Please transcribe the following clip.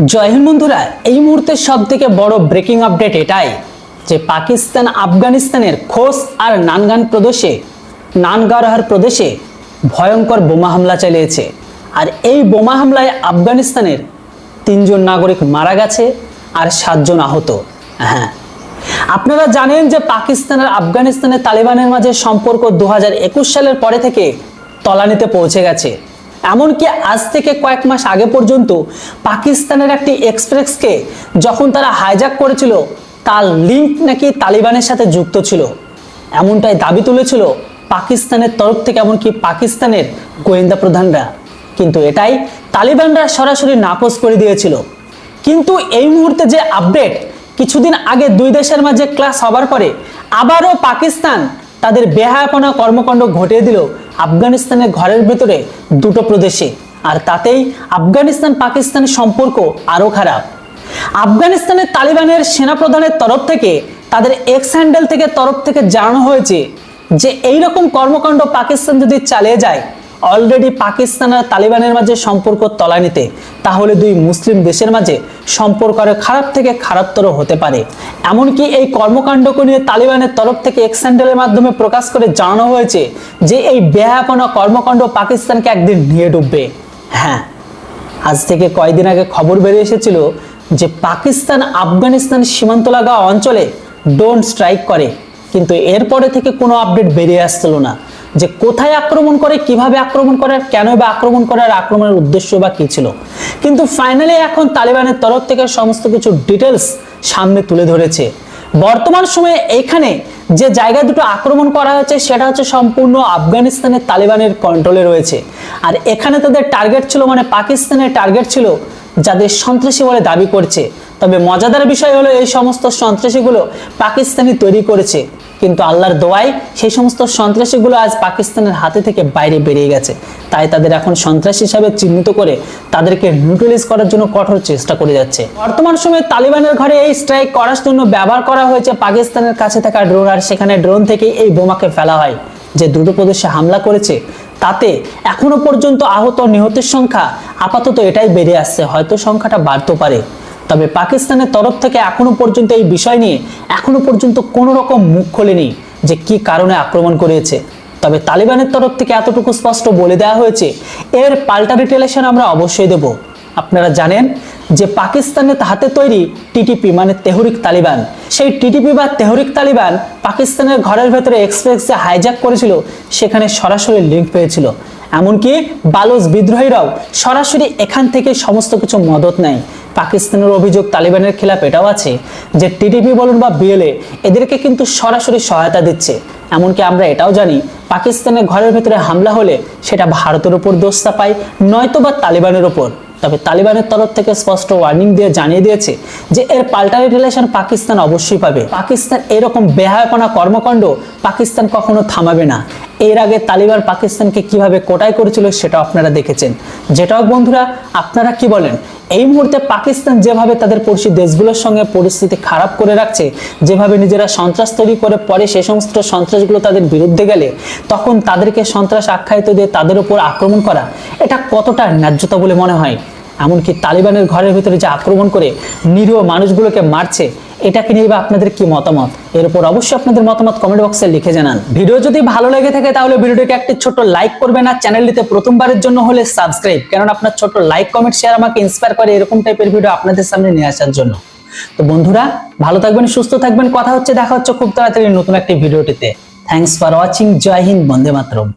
জয় হিন্দ বন্ধুরা, এই মুহূর্তে সবথেকে বড় ব্রেকিং আপডেট এটাই যে পাকিস্তান আফগানিস্তানের খোস আর নানগারহার প্রদেশে ভয়ঙ্কর বোমা হামলা চালিয়েছে। আর এই বোমা হামলায় আফগানিস্তানের 3 জন নাগরিক মারা গেছে আর 7 জন আহত। হ্যাঁ, আপনারা জানেন যে পাকিস্তান আর আফগানিস্তানের তালিবানের মাঝে সম্পর্ক 2021 সালের পরে থেকে তলানিতে পৌঁছে গেছে। এমনকি আজ থেকে কয়েক মাস আগে পর্যন্ত পাকিস্তানের একটি এক্সপ্রেসকে যখন তারা হাইজ্যাক করেছিল তার লিঙ্ক নাকি তালিবানের সাথে যুক্ত ছিল, এমনটাই দাবি তুলেছিল পাকিস্তানের তরফ থেকে, এমনকি পাকিস্তানের গোয়েন্দা প্রধানরা। কিন্তু এটাই তালিবানরা সরাসরি নাকচ করে দিয়েছিল। কিন্তু এই মুহূর্তে যে আপডেট, কিছুদিন আগে দুই দেশের মাঝে ক্লাস হবার পরে আবারও পাকিস্তান তাদের বেহায়াপনা কর্মকাণ্ড ঘটিয়ে দিল আফগানিস্তানের ঘরের ভেতরে 2টো প্রদেশে। আর তাতেই আফগানিস্তান পাকিস্তানের সম্পর্ক আরো খারাপ। আফগানিস্তানের তালিবানের সেনাপ্রধানের তরফ থেকে তাদের এক্স হ্যান্ডেল তরফ থেকে জানানো হয়েছে যে এইরকম কর্মকাণ্ড পাকিস্তান যদি চালিয়ে যায়, অলরেডি পাকিস্তান আর তালিবানের মাঝে সম্পর্ক তলানিতে, তাহলে দুই মুসলিম দেশের মাঝে সম্পর্ক আরো খারাপ থেকে খারাপতর হতে পারে। এমনকি এই কর্মকাণ্ডকে নিয়ে তালিবানের তরফ থেকে এক্স হ্যান্ডেলের মাধ্যমে প্রকাশ করে জানানো হয়েছে যে এই বেহায়াপনা কর্মকাণ্ড পাকিস্তানকে একদিন নিয়ে ডুববে। হ্যাঁ, আজ থেকে কয়েকদিন আগে খবর বেরিয়ে এসেছিল যে পাকিস্তান আফগানিস্তান সীমান্ত লাগা অঞ্চলে ড্রোন স্ট্রাইক করে, কিন্তু এরপরে থেকে কোনো আপডেট বেরিয়ে আসছিল না যে কোথায় আক্রমণ করে, কিভাবে আক্রমণ করে, কেন বা আক্রমণ করে, আর আক্রমণের উদ্দেশ্য বা কি ছিল। কিন্তু ফাইনালি এখন তালিবানের তরফ থেকে সমস্ত কিছু ডিটেলস সামনে তুলে ধরেছে। বর্তমান সময়ে এইখানে যে জায়গা দুটো আক্রমণ করা হয়েছে সেটা হচ্ছে সম্পূর্ণ আফগানিস্তানের তালিবানের কন্ট্রোলে রয়েছে। আর এখানে তাদের টার্গেট ছিল, মানে পাকিস্তানের টার্গেট ছিল যাদের সন্ত্রাসী বলে দাবি করছে। তবে মজাদার বিষয় হলো এই সমস্ত সন্ত্রাসীগুলো পাকিস্তানি তৈরি করেছে, কিন্তু আল্লাহর দোয়ায় সেই সমস্ত সন্ত্রাসীগুলো আজ পাকিস্তানের হাতে থেকে বাইরে বেরিয়ে গেছে। তাই তাদের এখন সন্ত্রাসী হিসাবে চিহ্নিত করে তাদেরকে নিউট্রালাইজ করার জন্য কঠোর চেষ্টা করে যাচ্ছে। বর্তমান সময়ে তালিবানের ঘরে এই স্ট্রাইক করার জন্য ব্যবহার করা হয়েছে পাকিস্তানের কাছে থাকা ড্রোন, আর সেখানে ড্রোন থেকে এই বোমাকে ফেলা হয়। যে দুটো প্রদেশে হামলা করেছে তাতে এখনো পর্যন্ত আহত নিহতের সংখ্যা আপাতত এটাই বেড়ে আসছে, হয়তো সংখ্যাটা বাড়তে পারে। তবে পাকিস্তানের তরফ থেকে এখনো পর্যন্ত এই বিষয় নিয়ে এখনো পর্যন্ত কোনো রকম মুখ খোলেনি যে কি কারণে আক্রমণ করেছে। তবে তালিবানের তরফ থেকে এতটুকু স্পষ্ট বলে দেওয়া হয়েছে এর পাল্টা রিটেলিয়েশন আমরা অবশ্যই দেব। আপনারা জানেন যে পাকিস্তানের হাতে তৈরি টিটিপি মানে তেহরিক তালিবান, সেই টিটিপি বা তেহরিক তালিবান পাকিস্তানের ঘরের ভেতরে এক্সপ্রেস যে হাইজ্যাক করেছিল সেখানে সরাসরি লিঙ্ক পেয়েছিল। এমনকি বালুচ বিদ্রোহীরাও সরাসরি এখান থেকে সমস্ত কিছু মদত নেয়। পাকিস্তানের অভিযোগ তালিবানের খেলাফ এটাও আছে যে টিটিপি বলুন বা বিএলএ এদেরকে কিন্তু সরাসরি সহায়তা দিচ্ছে। এমনকি আমরা এটাও জানি পাকিস্তানের ঘরের ভেতরে হামলা হলে সেটা ভারতের উপর দোষ চাপায়, নয়তো বা তালিবানের উপর। তবে তালিবানের তরফ থেকে স্পষ্ট ওয়ার্নিং দিয়ে জানিয়ে দিয়েছে যে এর পাল্টা রিটেলিয়েশন পাকিস্তান অবশ্যই পাবে। পাকিস্তান এরকম বেহায়াপনা কর্মকাণ্ড পাকিস্তান কখনো থামাবে না। এর আগে তালিবান পাকিস্তানকে কিভাবে কোটাই করেছিল সেটা আপনারা দেখেছেন। যেটাও বন্ধুরা, আপনারা কি বলেন? এই মুহূর্তে পাকিস্তান যেভাবে তাদের পড়শি দেশগুলোর সঙ্গে পরিস্থিতি খারাপ করে রাখছে, যেভাবে নিজেরা সন্ত্রাস তৈরি করে পরে সেই সমস্ত সন্ত্রাসগুলো তাদের বিরুদ্ধে গেলে তখন তাদেরকে সন্ত্রাস আখ্যায়িত দিয়ে তাদের উপর আক্রমণ করা, এটা কতটা ন্যায্যতা বলে মনে হয়? এমনকি তালিবানের ঘরের ভিতরে যে আক্রমণ করে নিরীহ মানুষগুলোকে মারছে, এটাকে নিয়ে আপনাদের কি মতামত? এর উপর অবশ্যই আপনাদের মতামত কমেন্ট বক্সে লিখে জানান। ভিডিও যদি ভালো লেগে থাকে তাহলে ভিডিওটিকে একটি ছোট লাইক করবেন, আর চ্যানেলটিতে প্রথমবারের জন্য হলে সাবস্ক্রাইব, কারণ আপনার ছোট লাইক কমেন্ট শেয়ার আমাকে ইন্সপায়ার করে এরকম টাইপের ভিডিও আপনাদের সামনে নিয়ে আসার জন্য। তো বন্ধুরা, ভালো থাকবেন, সুস্থ থাকবেন, দেখা হচ্ছে খুব তাড়াতাড়ি নতুন একটি ভিডিওটিতে। Thanks for watching. Jai Hind, Vande Mataram.